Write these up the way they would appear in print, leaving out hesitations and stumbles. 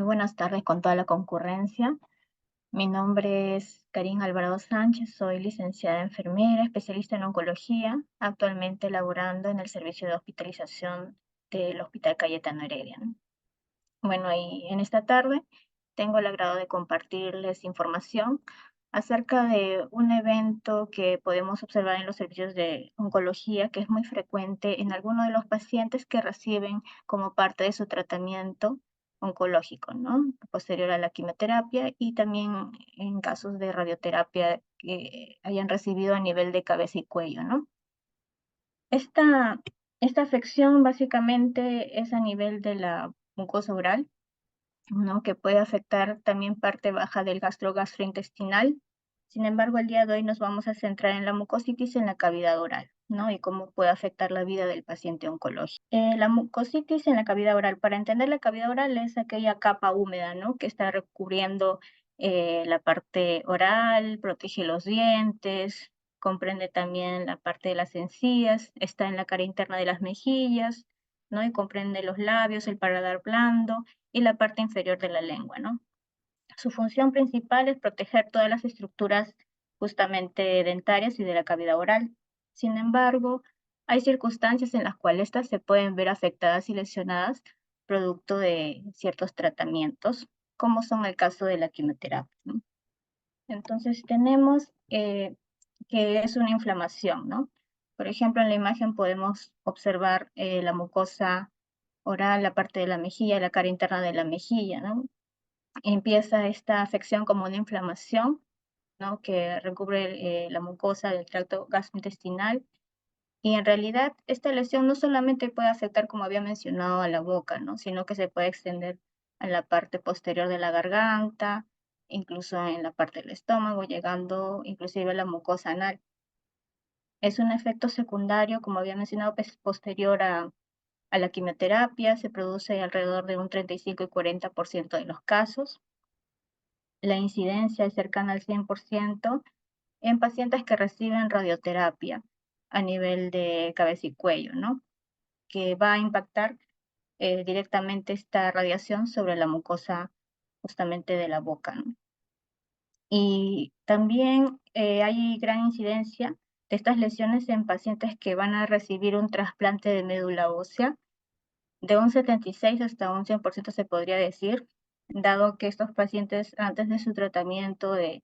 Muy buenas tardes con toda la concurrencia. Mi nombre es Karina Alvarado Sánchez, soy licenciada enfermera, especialista en oncología, actualmente laborando en el servicio de hospitalización del Hospital Cayetano Heredia, ¿no? Bueno, y en esta tarde tengo el agrado de compartirles información acerca de un evento que podemos observar en los servicios de oncología, que es muy frecuente en algunos de los pacientes que reciben como parte de su tratamiento oncológico, ¿no? Posterior a la quimioterapia y también en casos de radioterapia que hayan recibido a nivel de cabeza y cuello, ¿no? Esta, esta afección básicamente es a nivel de la mucosa oral, ¿no? Que puede afectar también parte baja del gastrointestinal. Sin embargo, el día de hoy nos vamos a centrar en la mucositis en la cavidad oral, ¿no? Y cómo puede afectar la vida del paciente oncológico. La mucositis en la cavidad oral, para entender la cavidad oral es aquella capa húmeda, ¿no? Que está recubriendo la parte oral, protege los dientes, comprende también la parte de las encías, está en la cara interna de las mejillas, ¿no? Y comprende los labios, el paladar blando y la parte inferior de la lengua, ¿no? Su función principal es proteger todas las estructuras justamente dentarias y de la cavidad oral. Sin embargo, hay circunstancias en las cuales estas se pueden ver afectadas y lesionadas producto de ciertos tratamientos, como son el caso de la quimioterapia, ¿no? Entonces tenemos que es una inflamación, ¿no? Por ejemplo, en la imagen podemos observar la mucosa oral, la parte de la mejilla, la cara interna de la mejilla, ¿no? Empieza esta afección como una inflamación, ¿no? Que recubre la mucosa del tracto gastrointestinal. Y en realidad esta lesión no solamente puede afectar, como había mencionado, a la boca, ¿no? Sino que se puede extender a la parte posterior de la garganta, incluso en la parte del estómago, llegando inclusive a la mucosa anal. Es un efecto secundario, como había mencionado, posterior a la quimioterapia, se produce alrededor de un 35 y 40% de los casos. La incidencia es cercana al 100% en pacientes que reciben radioterapia a nivel de cabeza y cuello, ¿no? Que va a impactar directamente esta radiación sobre la mucosa justamente de la boca, ¿no? Y también hay gran incidencia de estas lesiones en pacientes que van a recibir un trasplante de médula ósea de un 76 hasta un 100% se podría decir, dado que estos pacientes antes de su tratamiento de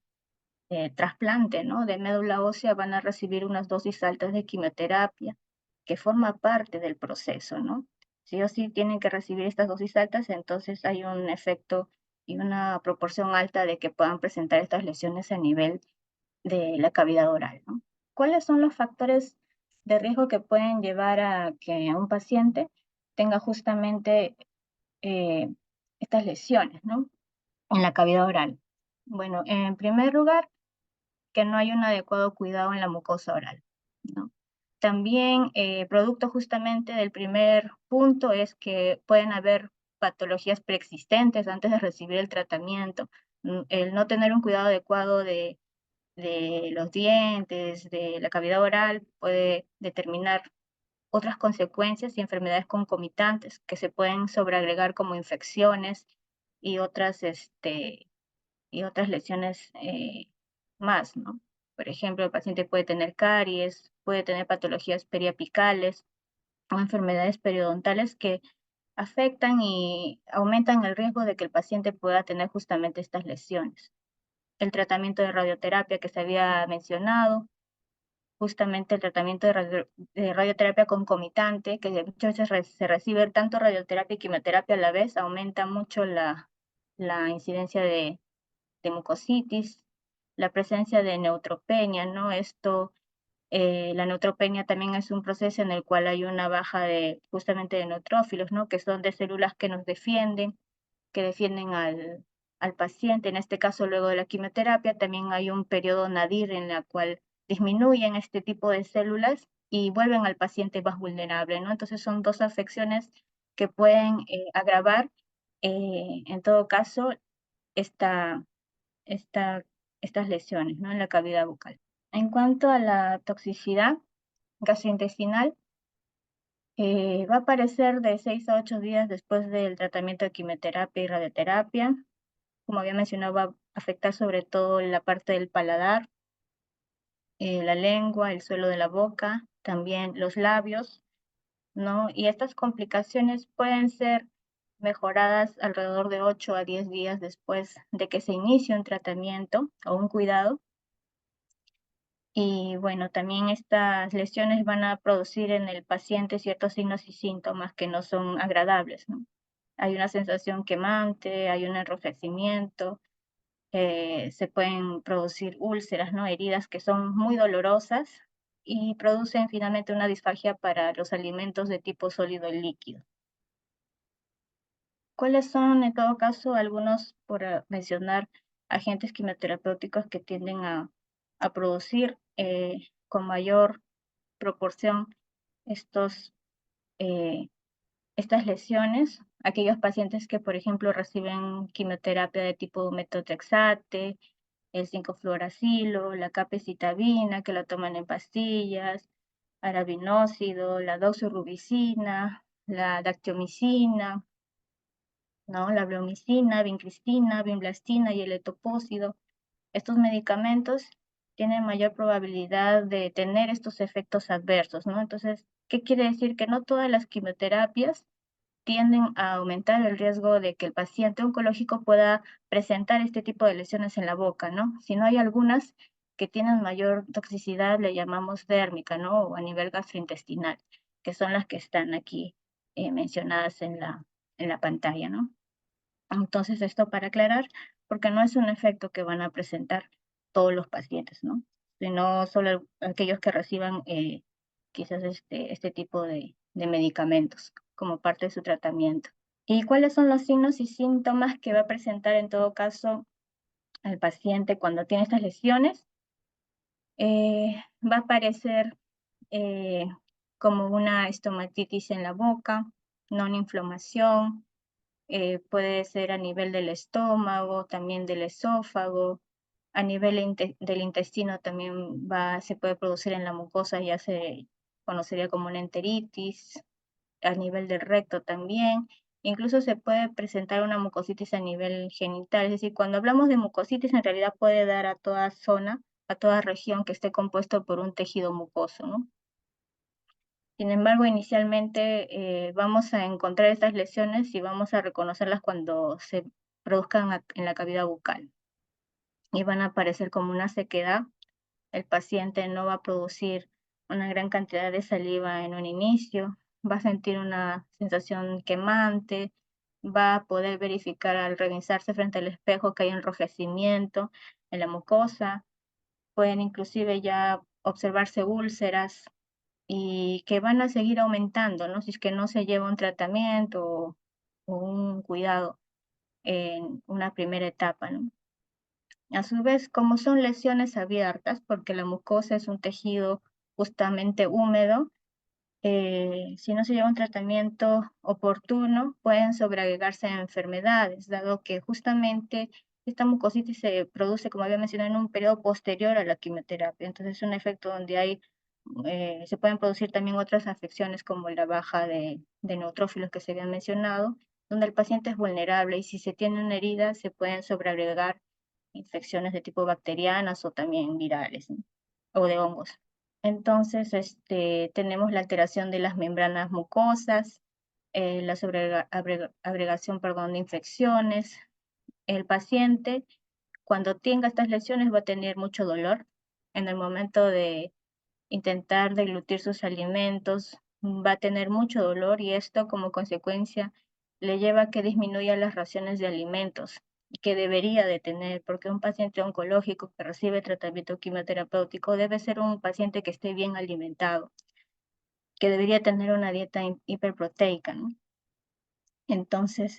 trasplante, ¿no? De médula ósea van a recibir unas dosis altas de quimioterapia, que forma parte del proceso, ¿no? Sí o sí tienen que recibir estas dosis altas, entonces hay un efecto y una proporción alta de que puedan presentar estas lesiones a nivel de la cavidad oral, ¿no? ¿Cuáles son los factores de riesgo que pueden llevar a que un paciente tenga justamente eh, estas lesiones, ¿no? En la cavidad oral. Bueno, en primer lugar, que no hay un adecuado cuidado en la mucosa oral, ¿no? También, producto justamente del primer punto es que pueden haber patologías preexistentes antes de recibir el tratamiento. El no tener un cuidado adecuado de los dientes, de la cavidad oral, puede determinar otras consecuencias y enfermedades concomitantes que se pueden sobreagregar como infecciones y otras lesiones más, ¿no? Por ejemplo, el paciente puede tener caries, puede tener patologías periapicales o enfermedades periodontales que afectan y aumentan el riesgo de que el paciente pueda tener justamente estas lesiones. El tratamiento de radioterapia que se había mencionado, justamente el tratamiento de radioterapia concomitante, que muchas veces se recibe tanto radioterapia y quimioterapia a la vez, aumenta mucho la incidencia de mucositis, la presencia de neutropenia, ¿no? La neutropenia también es un proceso en el cual hay una baja de justamente de neutrófilos, ¿no? Que son de células que nos defienden, que defienden al paciente. En este caso, luego de la quimioterapia, también hay un periodo nadir en el cual disminuyen este tipo de células y vuelven al paciente más vulnerable, ¿no? Entonces son dos afecciones que pueden agravar, en todo caso, esta, esta, estas lesiones, ¿no? En la cavidad bucal. En cuanto a la toxicidad gastrointestinal, Va a aparecer de 6 a 8 días después del tratamiento de quimioterapia y radioterapia. Como había mencionado, va a afectar sobre todo la parte del paladar, la lengua, el suelo de la boca, también los labios, ¿no? Y estas complicaciones pueden ser mejoradas alrededor de 8 a 10 días después de que se inicie un tratamiento o un cuidado. Y bueno, también estas lesiones van a producir en el paciente ciertos signos y síntomas que no son agradables, ¿no? Hay una sensación quemante, hay un enrojecimiento, se pueden producir úlceras, ¿no? Heridas que son muy dolorosas y producen finalmente una disfagia para los alimentos de tipo sólido y líquido. ¿Cuáles son, en todo caso, algunos, por mencionar, agentes quimioterapéuticos que tienden a producir con mayor proporción estos, eh, estas lesiones? Aquellos pacientes que, por ejemplo, reciben quimioterapia de tipo metotrexate, el 5-fluoracilo, la capecitabina, que la toman en pastillas, arabinócido, la doxorubicina, la dactiomicina, ¿no? La bleomicina, vincristina, vinblastina y el etopósido. Estos medicamentos tienen mayor probabilidad de tener estos efectos adversos, ¿no? Entonces, ¿qué quiere decir? Que no todas las quimioterapias tienden a aumentar el riesgo de que el paciente oncológico pueda presentar este tipo de lesiones en la boca, ¿no? Si no hay algunas que tienen mayor toxicidad, le llamamos dérmica, ¿no? O a nivel gastrointestinal, que son las que están aquí mencionadas en la pantalla, ¿no? Entonces, esto para aclarar, porque no es un efecto que van a presentar todos los pacientes, ¿no? Sino solo aquellos que reciban quizás este tipo de medicamentos como parte de su tratamiento. ¿Y cuáles son los signos y síntomas que va a presentar en todo caso el paciente cuando tiene estas lesiones? Va a aparecer eh, como una estomatitis en la boca, no una inflamación, puede ser a nivel del estómago, también del esófago, a nivel del intestino también se puede producir en la mucosa, ya se conocería como una enteritis, a nivel del recto también. Incluso se puede presentar una mucositis a nivel genital, es decir, cuando hablamos de mucositis en realidad puede dar a toda zona, a toda región que esté compuesto por un tejido mucoso, ¿no? Sin embargo, inicialmente vamos a encontrar estas lesiones y vamos a reconocerlas cuando se produzcan en la cavidad bucal y van a aparecer como una sequedad. El paciente no va a producir una gran cantidad de saliva en un inicio, va a sentir una sensación quemante, va a poder verificar al revisarse frente al espejo que hay enrojecimiento en la mucosa, pueden inclusive ya observarse úlceras y que van a seguir aumentando, ¿no? Si es que no se lleva un tratamiento o un cuidado en una primera etapa, ¿no? A su vez, como son lesiones abiertas, porque la mucosa es un tejido justamente húmedo, si no se lleva un tratamiento oportuno, pueden sobreagregarse a enfermedades, dado que justamente esta mucositis se produce, como había mencionado, en un periodo posterior a la quimioterapia. Entonces es un efecto donde se pueden producir también otras afecciones como la baja de neutrófilos que se habían mencionado, donde el paciente es vulnerable y si se tiene una herida se pueden sobreagregar infecciones de tipo bacterianas o también virales, ¿no? O de hongos. Entonces, tenemos la alteración de las membranas mucosas, la sobreagregación, perdón, de infecciones. El paciente, cuando tenga estas lesiones, va a tener mucho dolor en el momento de intentar deglutir sus alimentos, va a tener mucho dolor y esto como consecuencia le lleva a que disminuya las raciones de alimentos que debería de tener, porque un paciente oncológico que recibe tratamiento quimioterapéutico debe ser un paciente que esté bien alimentado, que debería tener una dieta hiperproteica, ¿no? Entonces,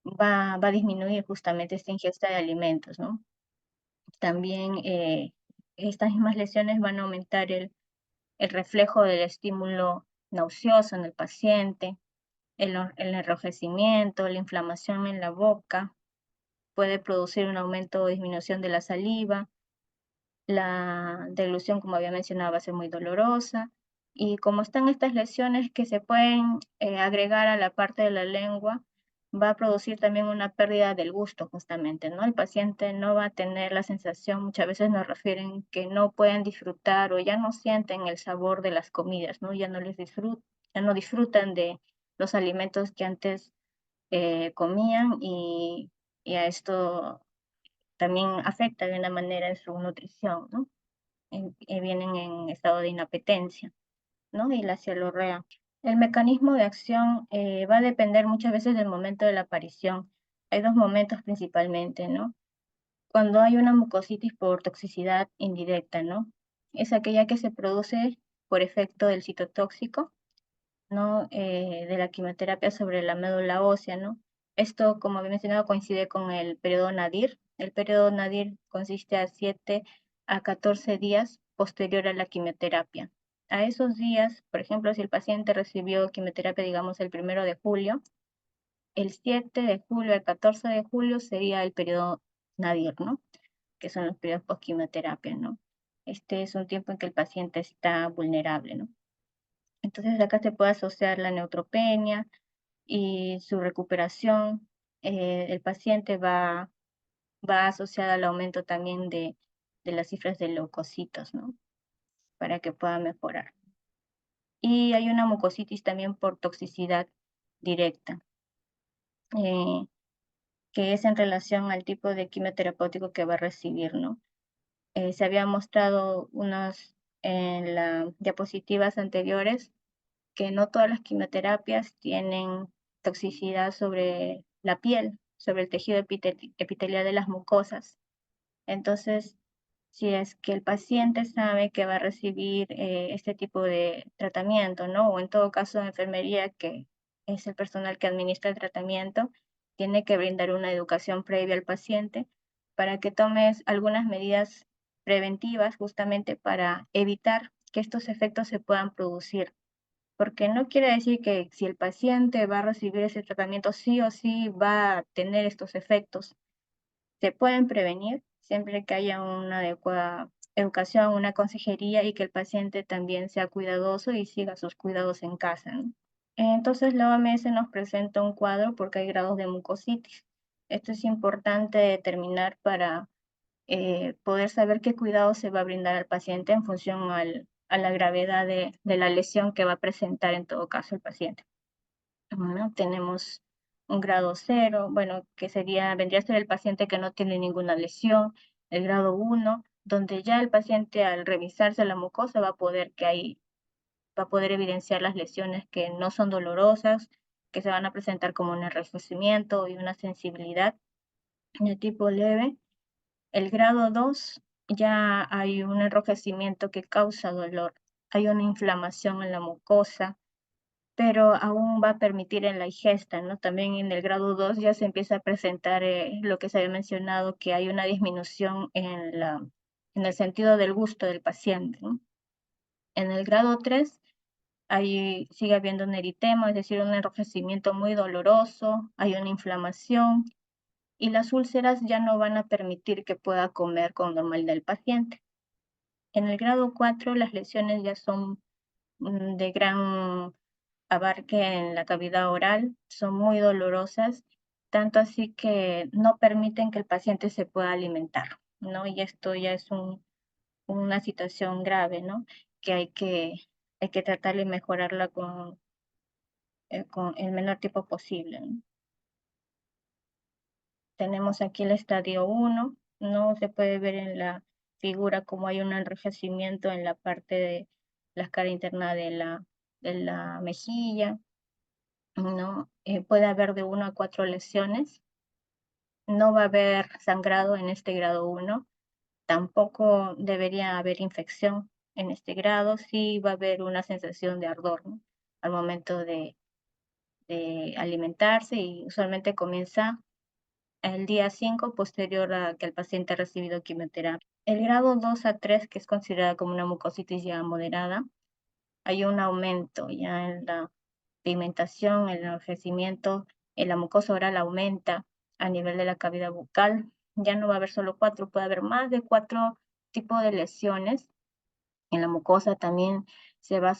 va a disminuir justamente esta ingesta de alimentos, ¿no? También estas mismas lesiones van a aumentar el reflejo del estímulo nauseoso en el paciente, el enrojecimiento, la inflamación en la boca, puede producir un aumento o disminución de la saliva, la deglución, como había mencionado, va a ser muy dolorosa Y como están estas lesiones que se pueden agregar a la parte de la lengua, va a producir también una pérdida del gusto justamente, ¿no? El paciente no va a tener la sensación, muchas veces nos refieren que no pueden disfrutar o ya no sienten el sabor de las comidas, ¿no? Ya no disfrutan de los alimentos que antes comían y a esto también afecta de una manera en su nutrición, ¿no? Vienen en estado de inapetencia, ¿no? Y la cialorrea. El mecanismo de acción va a depender muchas veces del momento de la aparición. Hay dos momentos principalmente, ¿no? Cuando hay una mucositis por toxicidad indirecta, ¿no? Es aquella que se produce por efecto del citotóxico, ¿no? De la quimioterapia sobre la médula ósea, ¿no? Esto, como había mencionado, coincide con el periodo nadir. El periodo nadir consiste a 7 a 14 días posterior a la quimioterapia. A esos días, por ejemplo, si el paciente recibió quimioterapia, digamos, el 1 de julio, el 7 de julio al 14 de julio sería el periodo nadir, ¿no? Que son los periodos post-quimioterapia, ¿no? Este es un tiempo en que el paciente está vulnerable, ¿no? Entonces acá se puede asociar la neutropenia y su recuperación. El paciente va asociada al aumento también de las cifras de leucocitos, ¿no? Para que pueda mejorar. Y hay una mucositis también por toxicidad directa, eh, que es en relación al tipo de quimioterapéutico que va a recibir, ¿no? Se había mostrado en las diapositivas anteriores que no todas las quimioterapias tienen toxicidad sobre la piel, sobre el tejido epitelial de las mucosas. Entonces, si es que el paciente sabe que va a recibir este tipo de tratamiento, ¿no? O en todo caso, de enfermería, que es el personal que administra el tratamiento, tiene que brindar una educación previa al paciente para que tomes algunas medidas preventivas justamente para evitar que estos efectos se puedan producir, porque no quiere decir que si el paciente va a recibir ese tratamiento sí o sí va a tener estos efectos. Se pueden prevenir siempre que haya una adecuada educación, una consejería y que el paciente también sea cuidadoso y siga sus cuidados en casa, ¿no? Entonces la OMS nos presenta un cuadro porque hay grados de mucositis. Esto es importante determinar para poder saber qué cuidado se va a brindar al paciente en función a la gravedad de la lesión que va a presentar en todo caso el paciente, ¿no? Tenemos un grado 0, bueno, que vendría a ser el paciente que no tiene ninguna lesión, el grado 1, donde ya el paciente al revisarse la mucosa va a poder evidenciar las lesiones que no son dolorosas, que se van a presentar como un enrojecimiento y una sensibilidad de tipo leve. El grado 2 ya hay un enrojecimiento que causa dolor, hay una inflamación en la mucosa, pero aún va a permitir en la ingesta, ¿no? También en el grado 2 ya se empieza a presentar lo que se había mencionado, que hay una disminución en el sentido del gusto del paciente, ¿no? En el grado 3 sigue habiendo un eritema, es decir, un enrojecimiento muy doloroso, hay una inflamación y las úlceras ya no van a permitir que pueda comer con normalidad el paciente. En el grado 4 las lesiones ya son de gran abarque en la cavidad oral, son muy dolorosas, tanto así que no permiten que el paciente se pueda alimentar, ¿no? Y esto ya es una situación grave, ¿no? Que hay que tratar de mejorarla con el menor tiempo posible, ¿no? Tenemos aquí el estadio 1, ¿no? Se puede ver en la figura como hay un enrojecimiento en la parte de la cara interna de la mejilla, ¿no? Puede haber de 1 a 4 lesiones. No va a haber sangrado en este grado 1. Tampoco debería haber infección en este grado. Sí va a haber una sensación de ardor, ¿no? Al momento de alimentarse y usualmente comienza el día 5 posterior a que el paciente ha recibido quimioterapia. El grado 2 a 3, que es considerada como una mucositis ya moderada, hay un aumento ya en la pigmentación, el enrojecimiento, la mucosa oral aumenta a nivel de la cavidad bucal. Ya no va a haber solo 4, puede haber más de 4 tipos de lesiones. En la mucosa también se va a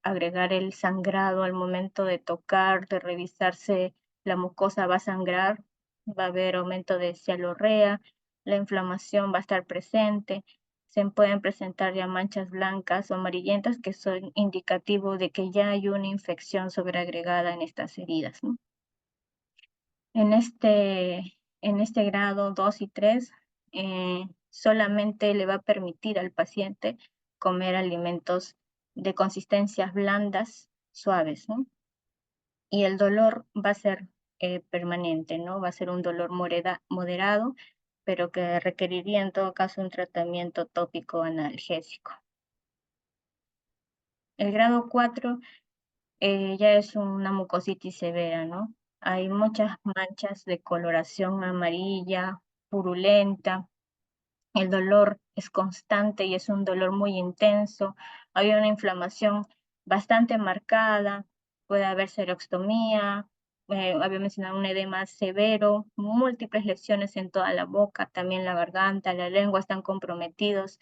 agregar el sangrado al momento de tocar, de revisarse, la mucosa va a sangrar, va a haber aumento de cialorrea, la inflamación va a estar presente, se pueden presentar ya manchas blancas o amarillentas que son indicativo de que ya hay una infección sobreagregada en estas heridas, ¿no? En este grado 2 y 3, solamente le va a permitir al paciente comer alimentos de consistencias blandas, suaves, ¿no? Y el dolor va a ser permanente, ¿no? Va a ser un dolor moderado, pero que requeriría en todo caso un tratamiento tópico analgésico. El grado 4 ya es una mucositis severa, ¿no? Hay muchas manchas de coloración amarilla, purulenta, el dolor es constante y es un dolor muy intenso, hay una inflamación bastante marcada, puede haber serostomía, había mencionado un edema severo, múltiples lesiones en toda la boca, también la garganta, la lengua están comprometidos,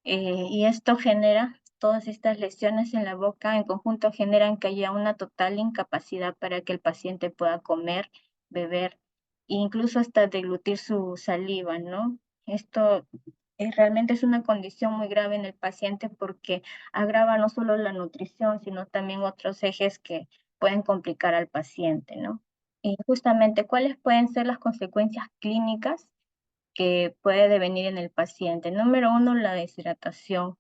y esto genera, todas estas lesiones en la boca en conjunto generan que haya una total incapacidad para que el paciente pueda comer, beber, e incluso hasta deglutir su saliva, ¿no? Esto realmente es una condición muy grave en el paciente porque agrava no solo la nutrición, sino también otros ejes que pueden complicar al paciente, ¿no? Y justamente, ¿cuáles pueden ser las consecuencias clínicas que puede devenir en el paciente? Número uno, la deshidratación.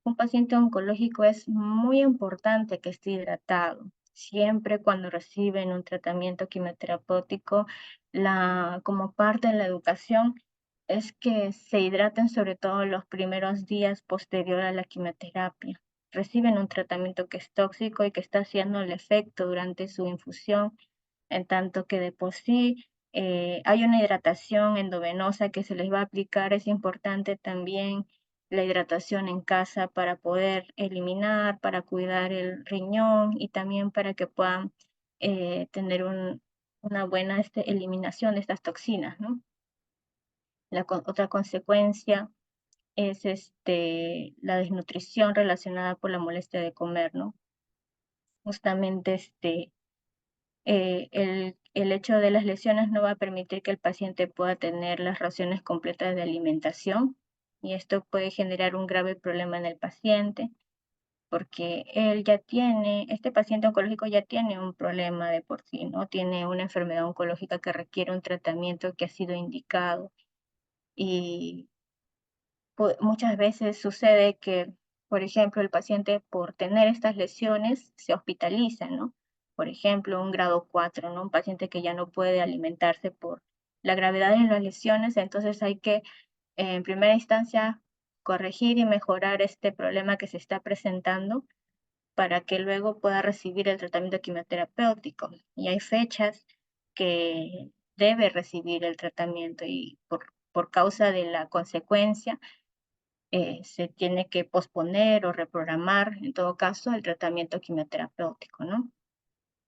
Un paciente oncológico es muy importante que esté hidratado. Siempre cuando reciben un tratamiento quimioterapéutico, como parte de la educación es que se hidraten sobre todo los primeros días posterior a la quimioterapia. Reciben un tratamiento que es tóxico y que está haciendo el efecto durante su infusión, en tanto que de por sí hay una hidratación endovenosa que se les va a aplicar. Es importante también la hidratación en casa para poder eliminar, para cuidar el riñón y también para que puedan tener una buena eliminación de estas toxinas, ¿no? Otra consecuencia es la desnutrición relacionada por la molestia de comer, ¿no? Justamente el hecho de las lesiones no va a permitir que el paciente pueda tener las raciones completas de alimentación y esto puede generar un grave problema en el paciente porque este paciente oncológico ya tiene un problema de por sí, ¿no? Tiene una enfermedad oncológica que requiere un tratamiento que ha sido indicado y muchas veces sucede que, por ejemplo, el paciente por tener estas lesiones se hospitaliza, ¿no? Por ejemplo, un grado 4, ¿no? Un paciente que ya no puede alimentarse por la gravedad de las lesiones, entonces hay que, en primera instancia, corregir y mejorar este problema que se está presentando para que luego pueda recibir el tratamiento quimioterapéutico. Y hay fechas que debe recibir el tratamiento y por causa de la consecuencia se tiene que posponer o reprogramar, en todo caso, el tratamiento quimioterapéutico, ¿no?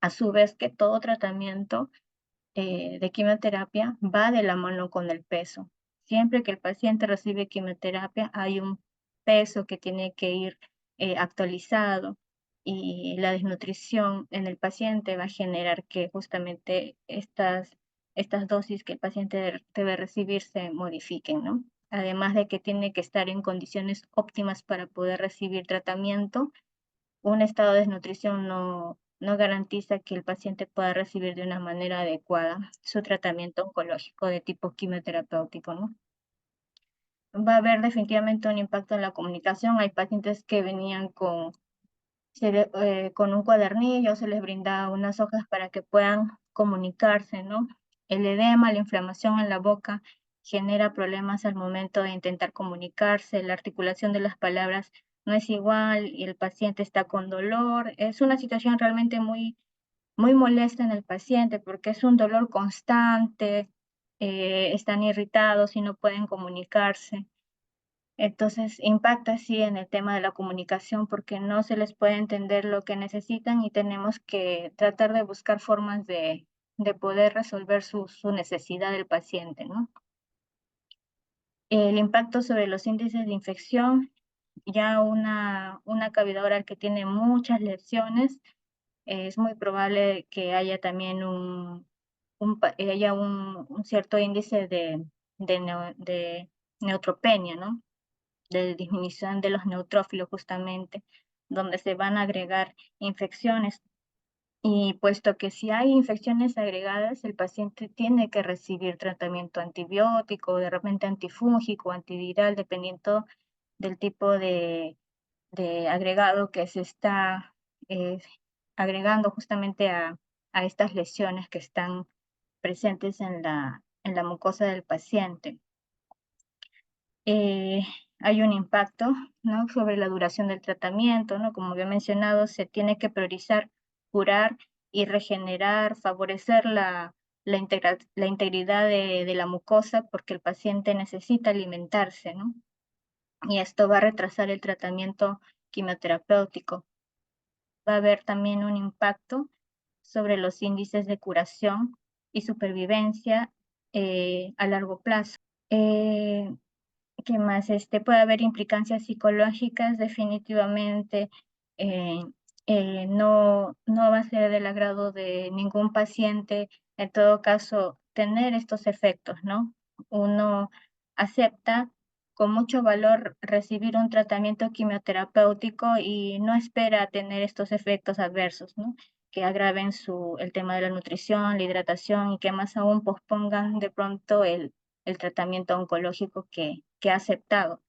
A su vez que todo tratamiento de quimioterapia va de la mano con el peso. Siempre que el paciente recibe quimioterapia hay un peso que tiene que ir actualizado y la desnutrición en el paciente va a generar que justamente estas dosis que el paciente debe recibir se modifiquen, ¿no? Además de que tiene que estar en condiciones óptimas para poder recibir tratamiento, un estado de desnutrición no garantiza que el paciente pueda recibir de una manera adecuada su tratamiento oncológico de tipo quimioterapéutico, ¿no? Va a haber definitivamente un impacto en la comunicación. Hay pacientes que venían con un cuadernillo, se les brinda unas hojas para que puedan comunicarse, ¿no? El edema, la inflamación en la boca genera problemas al momento de intentar comunicarse, la articulación de las palabras no es igual y el paciente está con dolor. Es una situación realmente muy, muy molesta en el paciente porque es un dolor constante, están irritados y no pueden comunicarse. Entonces impacta sí en el tema de la comunicación porque no se les puede entender lo que necesitan y tenemos que tratar de buscar formas de poder resolver su necesidad del paciente, ¿no? El impacto sobre los índices de infección. ya una cavidad oral que tiene muchas lesiones, es muy probable que haya también haya un cierto índice de neutropenia, ¿no? De disminución de los neutrófilos justamente, donde se van a agregar infecciones. Y puesto que si hay infecciones agregadas, el paciente tiene que recibir tratamiento antibiótico, de repente antifúngico, antiviral, dependiendo del tipo de agregado que se está eh, agregando justamente a estas lesiones que están presentes en la mucosa del paciente. Eh, Hay un impacto, ¿no?, sobre la duración del tratamiento, ¿no? Como había mencionado, se tiene que priorizar curar y regenerar, favorecer la integridad de la mucosa porque el paciente necesita alimentarse, ¿no? Y esto va a retrasar el tratamiento quimioterapéutico. Va a haber también un impacto sobre los índices de curación y supervivencia a largo plazo. Eh, ¿Qué más? Puede haber implicancias psicológicas, definitivamente. eh, no va a ser del agrado de ningún paciente, en todo caso, tener estos efectos, ¿no? Uno acepta con mucho valor recibir un tratamiento quimioterapéutico y no espera tener estos efectos adversos, ¿no? Que agraven el tema de la nutrición, la hidratación y que más aún pospongan de pronto el tratamiento oncológico que ha aceptado,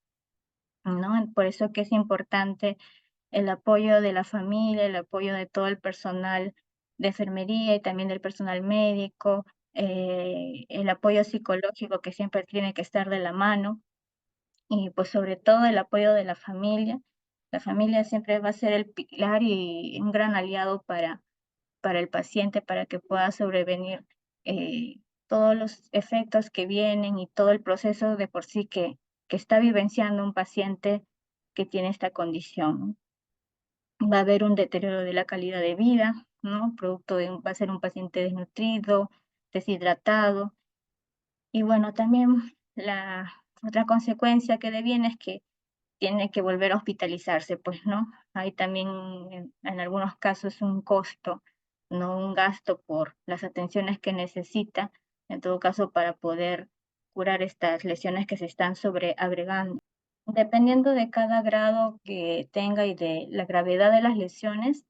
¿no? Por eso que es importante el apoyo de la familia, el apoyo de todo el personal de enfermería y también del personal médico, el apoyo psicológico que siempre tiene que estar de la mano y pues sobre todo el apoyo de la familia. La familia siempre va a ser el pilar y un gran aliado para el paciente, para que pueda sobrevenir eh, todos los efectos que vienen y todo el proceso de por sí que está vivenciando un paciente que tiene esta condición. Va a haber un deterioro de la calidad de vida, ¿no? Va a ser un paciente desnutrido, deshidratado. Y bueno, también la otra consecuencia que deviene es que tiene que volver a hospitalizarse, pues, ¿no? Hay también en algunos casos un costo, no un gasto por las atenciones que necesita, en todo caso, para poder curar estas lesiones que se están sobreagregando. Dependiendo de cada grado que tenga y de la gravedad de las lesiones,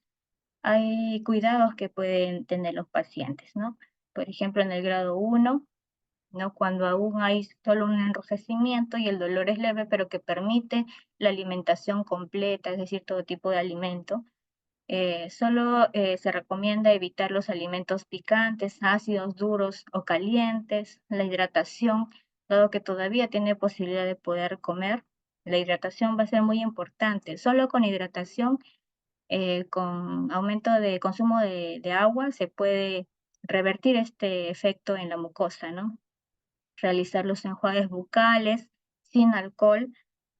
hay cuidados que pueden tener los pacientes, ¿no? Por ejemplo, en el grado 1, ¿no? Cuando aún hay solo un enrojecimiento y el dolor es leve, pero que permite la alimentación completa, es decir, todo tipo de alimento. Solo se recomienda evitar los alimentos picantes, ácidos, duros o calientes, la hidratación, dado que todavía tiene posibilidad de poder comer. La hidratación va a ser muy importante. Solo con hidratación, con aumento de consumo de agua, se puede revertir este efecto en la mucosa, ¿no? Realizar los enjuagues bucales sin alcohol,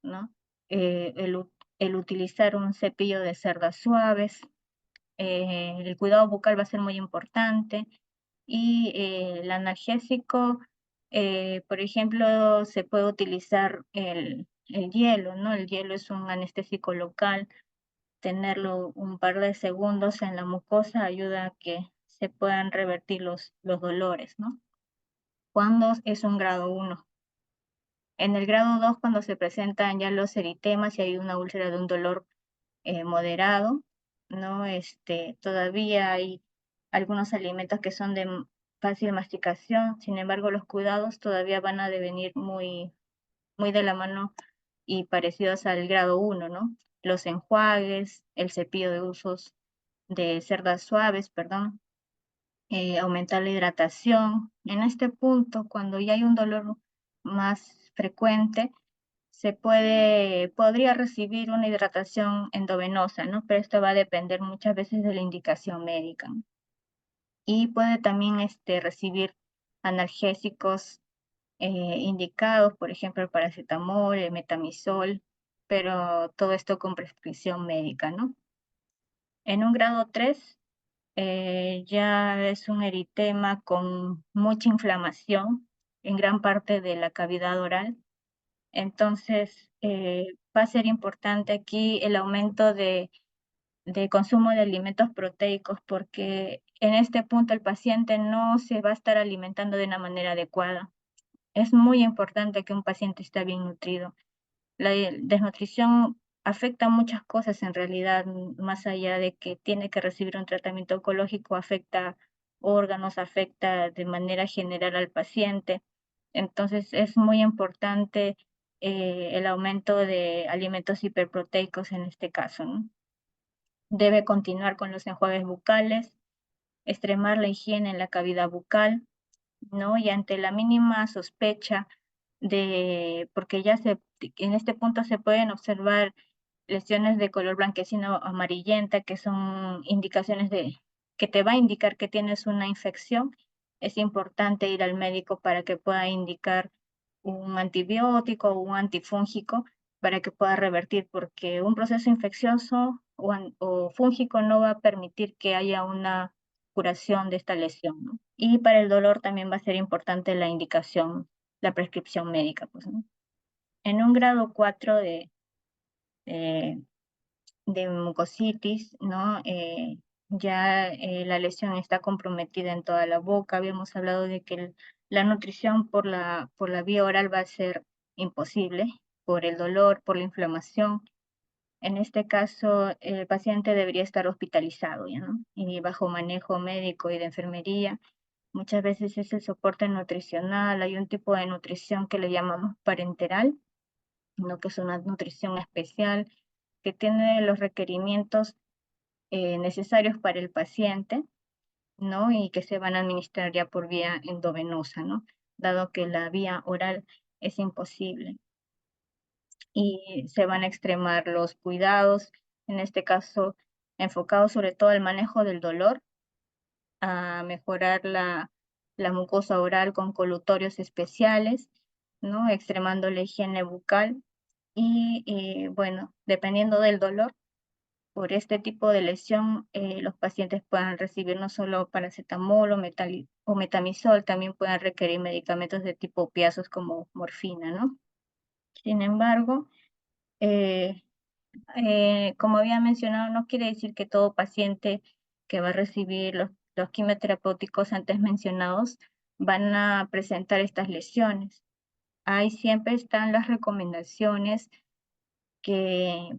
¿no? Eh, el, el utilizar un cepillo de cerdas suaves, el cuidado bucal va a ser muy importante y el analgésico, por ejemplo, se puede utilizar el hielo, ¿no? El hielo es un anestésico local, tenerlo un par de segundos en la mucosa ayuda a que se puedan revertir los dolores, ¿no? Cuando es un grado 1. En el grado 2, cuando se presentan ya los eritemas y hay una úlcera de un dolor moderado, ¿no? Todavía hay algunos alimentos que son de fácil masticación, sin embargo, los cuidados todavía van a devenir muy de la mano y parecidos al grado 1, ¿no? Los enjuagues, el cepillo de usos de cerdas suaves, perdón, aumentar la hidratación. En este punto, cuando ya hay un dolor más frecuente, podría recibir una hidratación endovenosa, ¿no? Pero esto va a depender muchas veces de la indicación médica. Y puede también recibir analgésicos indicados, por ejemplo, el paracetamol, el metamizol, pero todo esto con prescripción médica, ¿no? En un grado 3 ya es un eritema con mucha inflamación en gran parte de la cavidad oral Entonces, va a ser importante aquí el aumento de consumo de alimentos proteicos, porque en este punto el paciente no se va a estar alimentando de una manera adecuada. Es muy importante que un paciente esté bien nutrido. La desnutrición afecta muchas cosas en realidad, más allá de que tiene que recibir un tratamiento oncológico, afecta órganos, afecta de manera general al paciente. Entonces es muy importante el aumento de alimentos hiperproteicos en este caso, ¿no? Debe continuar con los enjuagues bucales, extremar la higiene en la cavidad bucal, ¿no? Y ante la mínima sospecha porque en este punto se pueden observar lesiones de color blanquecino amarillenta, que son indicaciones que te va a indicar que tienes una infección. Es importante ir al médico para que pueda indicar un antibiótico o un antifúngico para que pueda revertir, porque un proceso infeccioso o fúngico no va a permitir que haya una curación de esta lesión, ¿no? Y para el dolor también va a ser importante la indicación, la prescripción médica, pues, ¿no? En un grado 4 de, de mucositis, ¿no? Ya la lesión está comprometida en toda la boca. Habíamos hablado de que la nutrición por la vía oral va a ser imposible por el dolor, por la inflamación. En este caso, el paciente debería estar hospitalizado, ¿ya, no? Y bajo manejo médico y de enfermería. Muchas veces es el soporte nutricional. Hay un tipo de nutrición que le llamamos parenteral, ¿no? Que es una nutrición especial que tiene los requerimientos necesarios para el paciente, ¿no? Y que se van a administrar ya por vía endovenosa, ¿no? Dado que la vía oral es imposible. Y se van a extremar los cuidados, en este caso enfocados sobre todo al manejo del dolor, a mejorar la mucosa oral con colutorios especiales, ¿no? Extremando la higiene bucal y bueno, dependiendo del dolor, por este tipo de lesión, los pacientes puedan recibir no solo paracetamol o metamizol, también pueden requerir medicamentos de tipo opiáceos como morfina, ¿no? Sin embargo, eh, como había mencionado, no quiere decir que todo paciente que va a recibir los quimioterapéuticos antes mencionados van a presentar estas lesiones. Ahí siempre están las recomendaciones que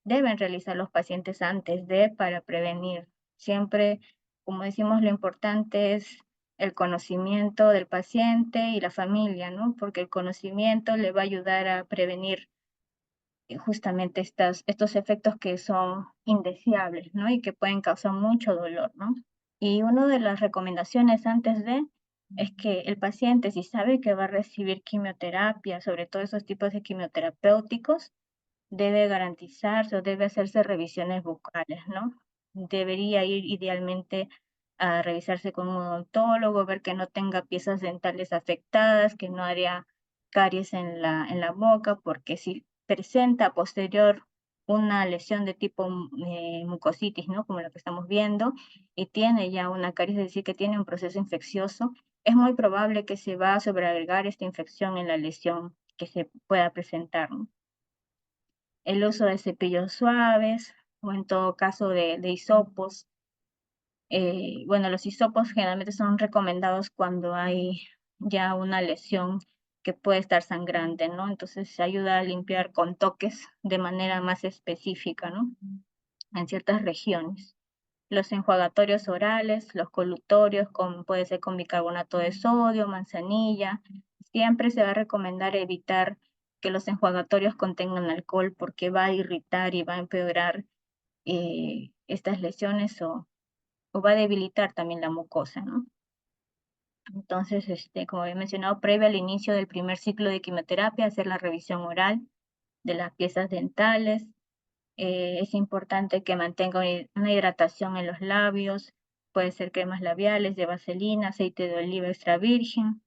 deben realizar los pacientes antes para prevenir. Siempre, como decimos, lo importante es el conocimiento del paciente y la familia, ¿no? Porque el conocimiento le va a ayudar a prevenir justamente estos efectos que son indeseables, ¿no? Y que pueden causar mucho dolor, ¿no? Y una de las recomendaciones antes es que el paciente, si sabe que va a recibir quimioterapia, sobre todo esos tipos de quimioterapéuticos, debe garantizarse o debe hacerse revisiones bucales, ¿no? Debería ir idealmente a revisarse con un odontólogo, ver que no tenga piezas dentales afectadas, que no haya caries en la boca, porque si presenta a posterior una lesión de tipo mucositis, ¿no? Como la que estamos viendo, y tiene ya una caries, es decir, que tiene un proceso infeccioso, es muy probable que se va a sobreagregar esta infección en la lesión que se pueda presentar, ¿no? El uso de cepillos suaves o en todo caso de hisopos. Bueno, los hisopos generalmente son recomendados cuando hay ya una lesión que puede estar sangrante, ¿no? Entonces se ayuda a limpiar con toques de manera más específica, ¿no? En ciertas regiones. Los enjuagatorios orales, los colutorios, puede ser con bicarbonato de sodio, manzanilla. Siempre se va a recomendar evitar que los enjuagatorios contengan alcohol porque va a irritar y va a empeorar estas lesiones o va a debilitar también la mucosa, ¿no? Entonces, como he mencionado, previo al inicio del primer ciclo de quimioterapia, hacer la revisión oral de las piezas dentales. Es importante que mantenga una hidratación en los labios, puede ser cremas labiales de vaselina, aceite de oliva extra virgen,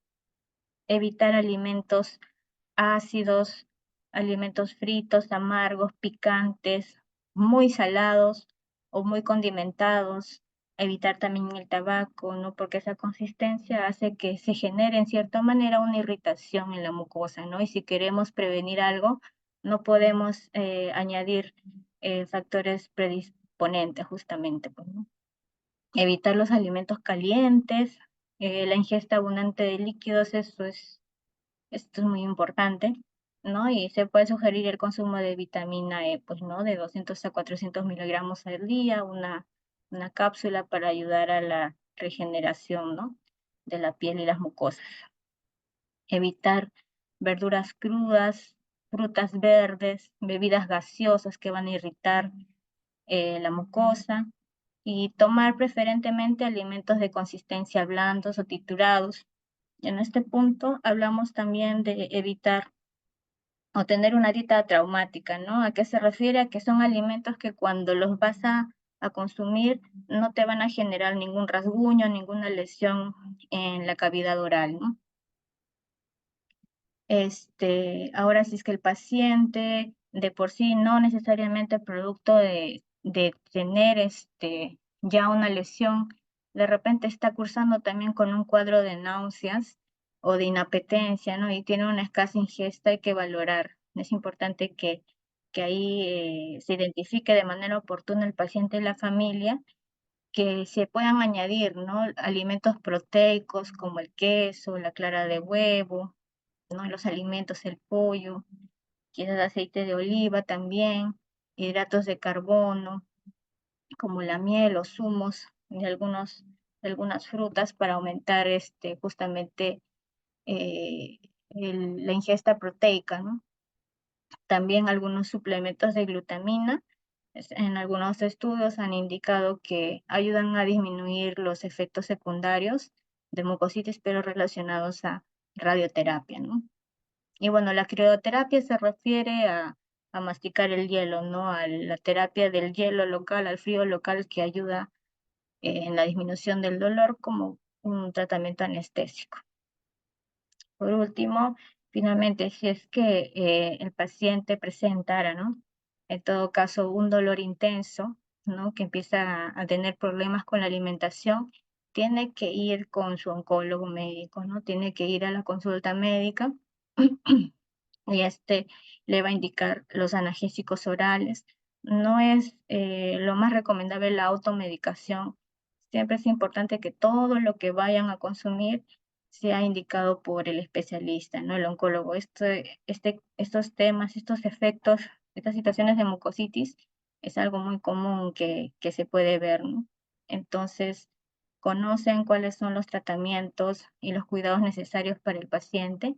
evitar alimentos ácidos, alimentos fritos, amargos, picantes, muy salados o muy condimentados. evitar también el tabaco, ¿no? Porque esa consistencia hace que se genere en cierta manera una irritación en la mucosa, ¿no? Y si queremos prevenir algo, no podemos añadir factores predisponentes justamente, pues, ¿no? Evitar los alimentos calientes, la ingesta abundante de líquidos, esto es muy importante, ¿no? Y se puede sugerir el consumo de vitamina E, pues, ¿no? De 200 a 400 miligramos al día, una cápsula para ayudar a la regeneración, ¿no? De la piel y las mucosas. Evitar verduras crudas, frutas verdes, bebidas gaseosas que van a irritar la mucosa y tomar preferentemente alimentos de consistencia blandos o triturados. En este punto hablamos también de evitar o tener una dieta traumática, ¿no? ¿A qué se refiere? A que son alimentos que cuando los vas a consumir no te van a generar ningún rasguño, ninguna lesión en la cavidad oral, ¿no? Ahora, si es que el paciente de por sí, no necesariamente producto de tener ya una lesión, de repente está cursando también con un cuadro de náuseas o de inapetencia, ¿no? Y tiene una escasa ingesta, hay que valorar. Es importante que ahí se identifique de manera oportuna el paciente y la familia, que se puedan añadir, ¿no? Alimentos proteicos como el queso, la clara de huevo, ¿no? Los alimentos, el pollo, quizás aceite de oliva también, hidratos de carbono, como la miel o zumos de algunas frutas para aumentar justamente eh, la ingesta proteica, ¿no? También algunos suplementos de glutamina. En algunos estudios han indicado que ayudan a disminuir los efectos secundarios de mucositis, pero relacionados a radioterapia, ¿no? Y bueno, la crioterapia se refiere a masticar el hielo, ¿no? A la terapia del hielo local, al frío local que ayuda en la disminución del dolor como un tratamiento anestésico. Por último, finalmente, si es que el paciente presentara, ¿no? En todo caso, un dolor intenso, ¿no? Que empieza a tener problemas con la alimentación, tiene que ir con su oncólogo médico, ¿no? Tiene que ir a la consulta médica y le va a indicar los analgésicos orales. No es lo más recomendable la automedicación. Siempre es importante que todo lo que vayan a consumir sea indicado por el especialista, ¿no? El oncólogo. Estos temas, estos efectos, estas situaciones de mucositis es algo muy común que se puede ver, ¿no? Entonces, conocen cuáles son los tratamientos y los cuidados necesarios para el paciente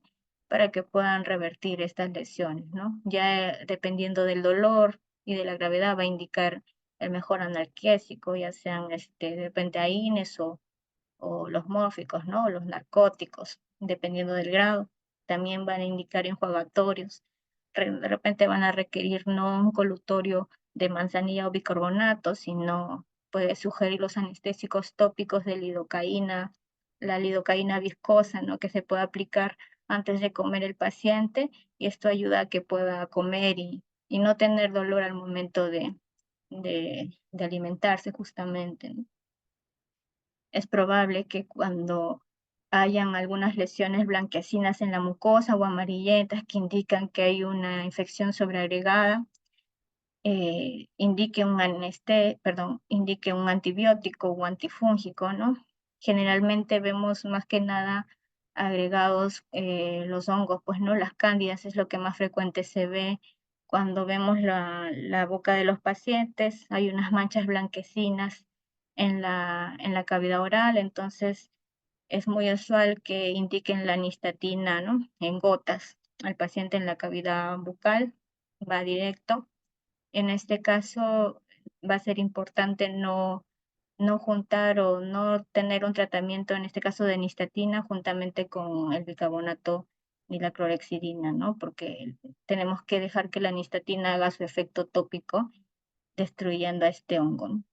para que puedan revertir estas lesiones, ¿no? Ya dependiendo del dolor y de la gravedad va a indicar el mejor analgésico, ya sean de repente AINES o los mórficos, ¿no? O los narcóticos, dependiendo del grado. También van a indicar enjuagatorios. De repente van a requerir no un colutorio de manzanilla o bicarbonato, sino puede sugerir los anestésicos tópicos de lidocaína, la lidocaína viscosa, ¿no? Que se puede aplicar antes de comer el paciente y esto ayuda a que pueda comer y no tener dolor al momento de alimentarse justamente, ¿no? Es probable que cuando hayan algunas lesiones blanquecinas en la mucosa o amarillentas que indican que hay una infección sobreagregada, indique un antibiótico o antifúngico, ¿no? Generalmente vemos más que nada agregados los hongos, pues, ¿no? Las cándidas es lo que más frecuente se ve cuando vemos la boca de los pacientes, hay unas manchas blanquecinas en la cavidad oral, entonces es muy usual que indiquen la nistatina, ¿no? En gotas al paciente en la cavidad bucal, va directo. En este caso va a ser importante no juntar o no tener un tratamiento, en este caso de nistatina, juntamente con el bicarbonato ni la clorexidina, ¿no? Porque tenemos que dejar que la nistatina haga su efecto tópico, destruyendo a este hongo, ¿no?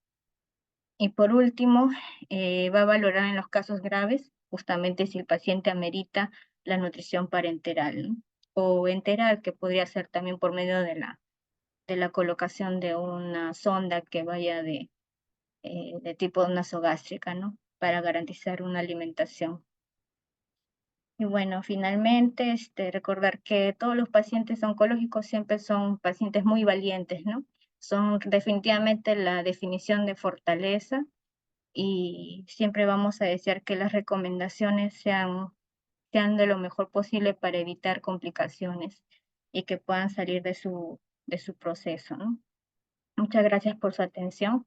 Y por último, va a valorar en los casos graves, justamente si el paciente amerita la nutrición parenteral, ¿no? O enteral, que podría ser también por medio de la colocación de una sonda que vaya de tipo nasogástrica, ¿no? Para garantizar una alimentación. Y bueno, finalmente, recordar que todos los pacientes oncológicos siempre son pacientes muy valientes, ¿no? Son definitivamente la definición de fortaleza y siempre vamos a desear que las recomendaciones sean de lo mejor posible para evitar complicaciones y que puedan salir de su proceso, ¿no? Muchas gracias por su atención.